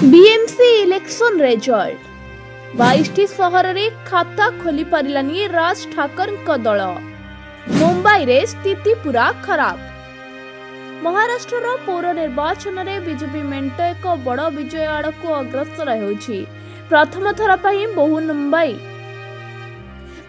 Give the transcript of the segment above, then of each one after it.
BMC election result 22टी सहर रे खाता खोली पारिलानी राज ठाकरे दल। मुंबई रे स्थिति पूरा खराब। महाराष्ट्र पौर निर्वाचन में बीजेपी मेंट एक बड़ विजय आड़क अग्रसर होछि। प्रथम थर पई मुंबई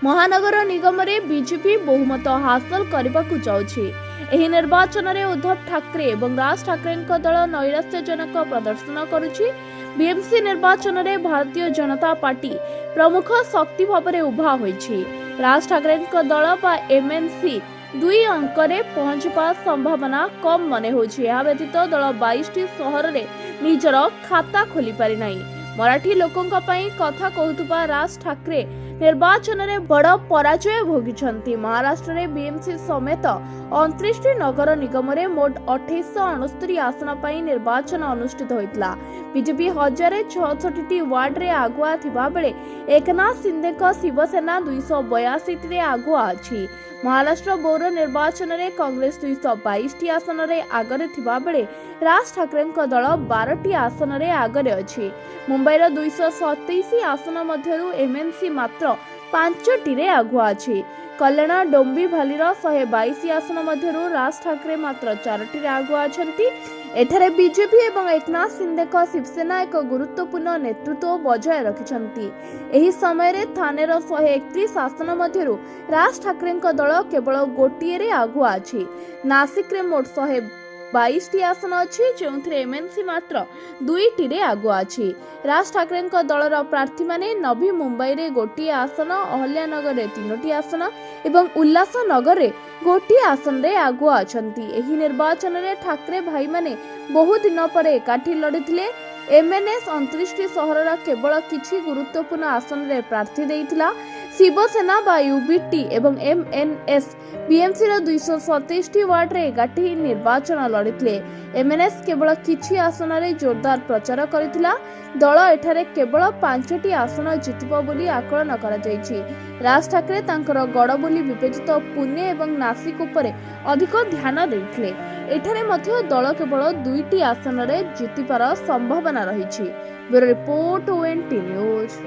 महानगर निगम रे बीजेपी बहुमत हासिल करबाकू जाउछि। एही निर्वाचन में उद्धव ठाकरे एवं राज ठाकरे दल नैराश्यजनक प्रदर्शन करुछि। बीएमसी निर्वाचन में भारतीय जनता पार्टी प्रमुख शक्ति भाव में उभा होइछि। राज ठाकरे दल बा एमएनसी 2 अंक रे पहुंचबा संभावना कम मने होछि। या व्यतीत दल 22टी सहर रे निजर खाता खोली पारि नाही। मराठी लोकंका पई कथा कहूतबा राज ठाकरे निर्वाचन में बड़ पराजय भोगी। महाराष्ट्र में बीएमसी समेत 29 नगर निगम में मोट 2869 आसन पर निर्वाचन अनुष्ठित होता। बीजेपी 1066 वार्ड रे आगुआ थिबा बेले एकनाथ शिंदे शिवसेना 282 रे आगुआ अछि। महाराष्ट्र पौर निर्वाचन में कांग्रेस 222 आसन रे आगरे थिबा बेले राज ठाकरे दल 12टी आसन रे आगरे अछि। मुंबईर 227 आसन मध्यरु एमएनसी मात्र 5टी रे आगुआ अछि। कल्याण डोंबिभालीर 122 आसन मध्यरु राज ठाकरे मात्र 4टी रे आगुआ अछंती। एठारे बीजेपी एवं एकनाथ शिंदे शिवसेना एक गुरुत्वपूर्ण नेतृत्व बजाय रखिछंती। एही समय रे थानेर 131 आसन मध्यरु राज ठाकरे दल केवल गोटिए रे आगुआ अछि। नासिक रे मोट 122टी आसन अछि, जोंथरे एमएनसी मात्र 2टी रे आगुआ अछि। राज ठाकरे दलर प्रार्थी माने नवी मुंबई रे गोटिए आसन, अहल्यानगर रे 3टी आसन एवं उल्लास नगर रे गोटिए आसन रे आगुआ अछंती। एही निर्वाचन रे ठाकरे भाई माने बहु दिन पर एकाठी लड़िथिले। एमएनएस 29टी सहरर केवल किछि गुरुत्वपूर्ण आसन रे प्रार्थी देइथिला। शिवसेना बा यूबीटी एवं एमएनएस बीएमसी रो 227 वार्ड रे एकाठी निर्वाचन लड़िथिले। एमएनएस केवल किछि आसन रे जोरदार प्रचार करिथिला। दल एठारे केवल 5टी आसन जितिबो बोली आकलन करा जायछि। राज ठाकरे तांकर गड़ बोली विवेचित पुणे एवं नासिक उपरे अधिक ध्यान देइथिले। एठारे मध्य दल केवल 2टी आसन रे जितिपार संभावना रहिछि। Bureau report ONT news.